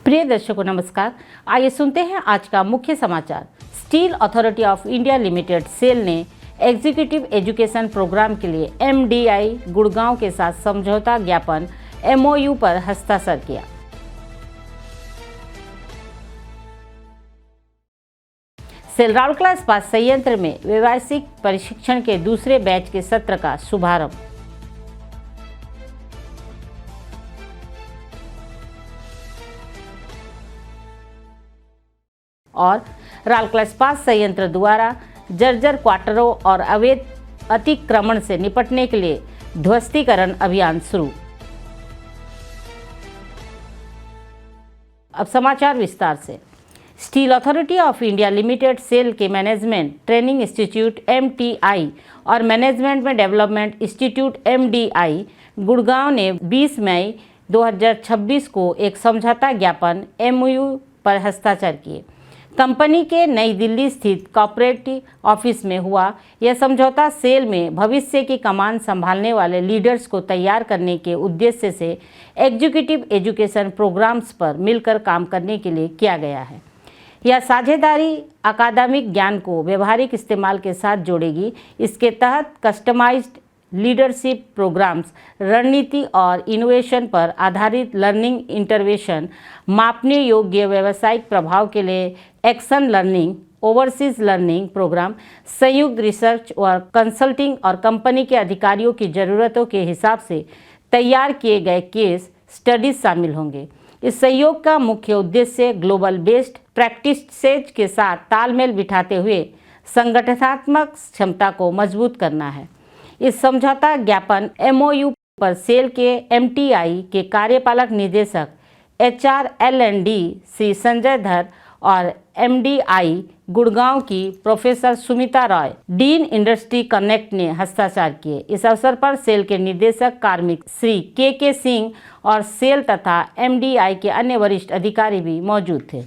प्रिय दर्शकों नमस्कार। आइए सुनते हैं आज का मुख्य समाचार। Steel Authority of India Limited SAIL ने एग्जीक्यूटिव एजुकेशन प्रोग्राम के लिए एमडीआई गुड़गांव के साथ समझौता ज्ञापन एमओयू पर हस्ताक्षर किया। सेल राउरकेला इस्पात संयंत्र में व्यावसायिक प्रशिक्षण के दूसरे बैच के सत्र का शुभारंभ। और राउरकेला इस्पात संयंत्र द्वारा जर्जर क्वार्टरों और अवैध अतिक्रमण से निपटने के लिए ध्वस्तीकरण अभियान शुरू। अब समाचार विस्तार से। Steel Authority of India Limited SAIL के मैनेजमेंट ट्रेनिंग इंस्टीट्यूट एमटीआई और मैनेजमेंट में डेवलपमेंट इंस्टीट्यूट एमडीआई गुड़गांव ने 20 मई 2026 को एक समझौता ज्ञापन एमओयू पर हस्ताक्षर किए। कंपनी के नई दिल्ली स्थित कॉर्पोरेटिव ऑफिस में हुआ यह समझौता सेल में भविष्य की कमान संभालने वाले लीडर्स को तैयार करने के उद्देश्य से एग्जीक्यूटिव एजुकेशन प्रोग्राम्स पर मिलकर काम करने के लिए किया गया है। यह साझेदारी अकादमिक ज्ञान को व्यवहारिक इस्तेमाल के साथ जोड़ेगी। इसके तहत कस्टमाइज्ड लीडरशिप प्रोग्राम्स, रणनीति और इनोवेशन पर आधारित लर्निंग इंटरवेंशन, मापने योग्य व्यावसायिक प्रभाव के लिए action learning, overseas learning programme, संयुक्त रिसर्च और कंसल्टिंग और कंपनी के अधिकारियों की ज़रूरतों के हिसाब से तैयार किए गए केस स्टडीज शामिल होंगे। इस सहयोग का मुख्य उद्देश्य ग्लोबल बेस्ड प्रैक्टिसेज के साथ तालमेल बिठाते हुए संगठनात्मक क्षमता को मजबूत करना है। इस समझौता ज्ञापन एमओयू पर सेल के एमटीआई के कार्यपालक निदेशक एचआर एल&डी श्री संजय धर और एमडीआई गुड़गांव की professor Sumita Roy, dean industry connect ने हस्ताक्षर किए। इस अवसर पर सेल के निदेशक कार्मिक श्री के सिंह और सेल तथा एमडीआई के अन्य वरिष्ठ अधिकारी भी मौजूद थे।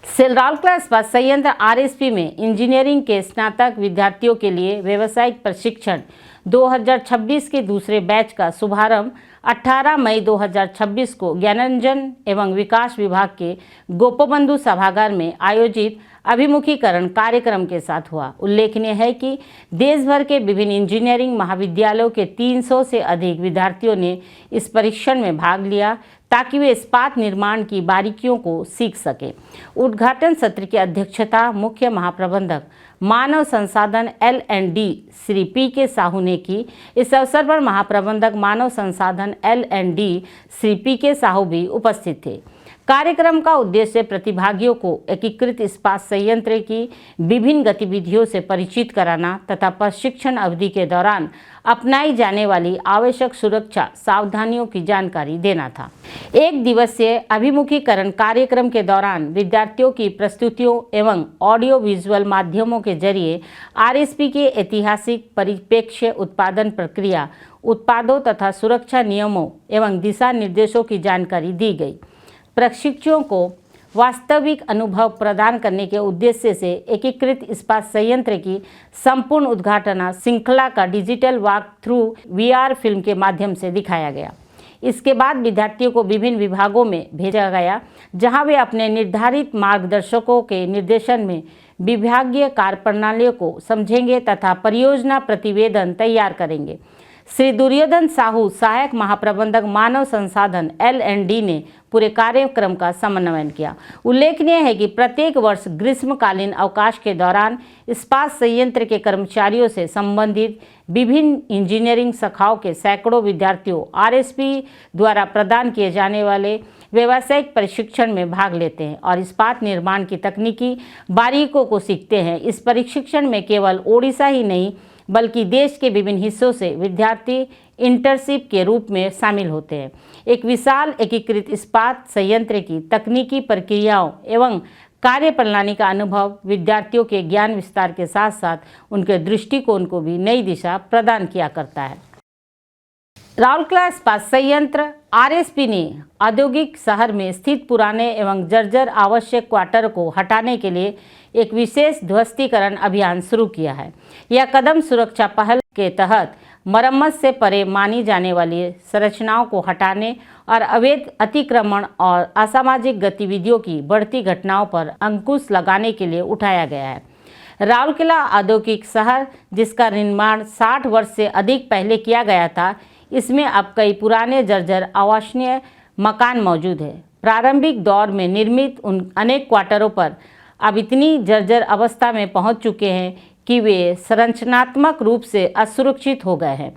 सेल राउरकेला इस्पात संयंत्र आरएसपी में इंजीनियरिंग के स्नातक विद्यार्थियों के लिए व्यावसायिक प्रशिक्षण 2026 के दूसरे बैच का शुभारंभ 18 मई 2026 को ज्ञानांजन एवं विकास विभाग के गोपबंधु सभागार में आयोजित अभिमुखीकरण कार्यक्रम के साथ हुआ। उल्लेखनीय है कि देश भर के विभिन्न इंजीनियरिंग महाविद्यालयों के 300 से अधिक विद्यार्थियों ने इस परीक्षण में भाग लिया ताकि वे इस्पात निर्माण की बारीकियों को सीख सकें। उद्घाटन सत्र की अध्यक्षता मुख्य महाप्रबंधक मानव संसाधन एल&डी श्री पी साहू ने की। इस अवसर पर महाप्रबंधक मानव संसाधन एल&डी श्री पी साहू भी उपस्थित थे। कार्यक्रम का उद्देश्य प्रतिभागियों को एकीकृत इस्पात संयंत्र की विभिन्न गतिविधियों से परिचित कराना तथा प्रशिक्षण अवधि के दौरान अपनाई जाने वाली आवश्यक सुरक्षा सावधानियों की जानकारी देना था। एक दिवसीय अभिमुखीकरण कार्यक्रम के दौरान विद्यार्थियों की प्रस्तुतियों एवं ऑडियो विजुअल माध्यमों के जरिए आरएसपी के ऐतिहासिक परिप्रेक्ष्य, उत्पादन प्रक्रिया, उत्पादों तथा सुरक्षा नियमों एवं दिशा निर्देशों की जानकारी दी गई। प्रशिक्षुओं को वास्तविक अनुभव प्रदान करने के उद्देश्य से एकीकृत इस्पात संयंत्र की संपूर्ण उद्घाटन श्रृंखला का digital walk through VR film के माध्यम से दिखाया गया। इसके बाद विद्यार्थियों को विभिन्न विभागों में भेजा गया, जहां वे अपने निर्धारित मार्गदर्शकों के निर्देशन में विभागीय कार्यप्रणालियों को समझेंगे तथा परियोजना प्रतिवेदन तैयार करेंगे। श्री दुर्योधन साहू, सहायक महाप्रबंधक मानव संसाधन एल&डी ने पूरे कार्यक्रम का समन्वय किया। उल्लेखनीय है कि प्रत्येक वर्ष ग्रीष्मकालीन अवकाश के दौरान इस्पात संयंत्र के कर्मचारियों से संबंधित विभिन्न इंजीनियरिंग शाखाओं के सैकड़ों विद्यार्थियों आरएसपी द्वारा प्रदान किए जाने वाले व्यावसायिक प्रशिक्षण में भाग लेते हैं और इस्पात निर्माण की तकनीकी बारीकियों को सीखते हैं। इस प्रशिक्षण में केवल ओडिशा ही नहीं बल्कि देश के विभिन्न हिस्सों से विद्यार्थी इंटर्नशिप के रूप में शामिल होते हैं। एक विशाल एकीकृत इस्पात संयंत्र की तकनीकी प्रक्रियाओं एवं कार्यप्रणाली का अनुभव विद्यार्थियों के ज्ञान विस्तार के साथ साथ उनके दृष्टिकोण को भी नई दिशा प्रदान किया करता है। राउरकेला इस्पात संयंत्र आरएसपी ने औद्योगिक शहर में स्थित पुराने एवं जर्जर आवश्यक क्वार्टर को हटाने के लिए एक विशेष ध्वस्तीकरण अभियान शुरू किया है। यह कदम सुरक्षा पहल के तहत मरम्मत से परे मानी जाने वाली संरचनाओं को हटाने और अवैध अतिक्रमण और असामाजिक गतिविधियों की बढ़ती घटनाओं पर अंकुश लगाने के लिए उठाया गया है। राउरकेला औद्योगिक शहर, जिसका निर्माण 60 वर्ष से अधिक पहले किया गया था, इसमें अब कई पुराने जर्जर आवासनीय मकान मौजूद है। प्रारंभिक दौर में निर्मित उन अनेक क्वार्टरों पर अब इतनी जर्जर अवस्था में पहुंच चुके हैं कि वे संरचनात्मक रूप से असुरक्षित हो गए हैं।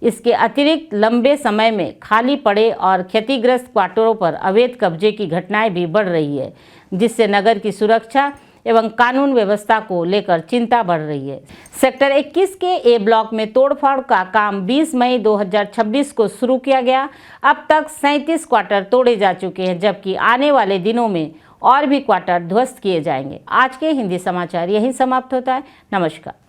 इसके अतिरिक्त लंबे समय में खाली पड़े और क्षतिग्रस्त क्वार्टरों पर अवैध कब्जे की घटनाएं भी बढ़ रही है, जिससे नगर की सुरक्षा एवं कानून व्यवस्था को लेकर चिंता बढ़ रही है। सेक्टर 21 के ए ब्लॉक में तोड़फोड़ का काम 20 मई 2026 को शुरू किया गया। अब तक 37 क्वार्टर तोड़े जा चुके हैं, जबकि आने वाले दिनों में और भी क्वार्टर ध्वस्त किए जाएंगे। आज के हिंदी समाचार यहीं समाप्त होता है। नमस्कार।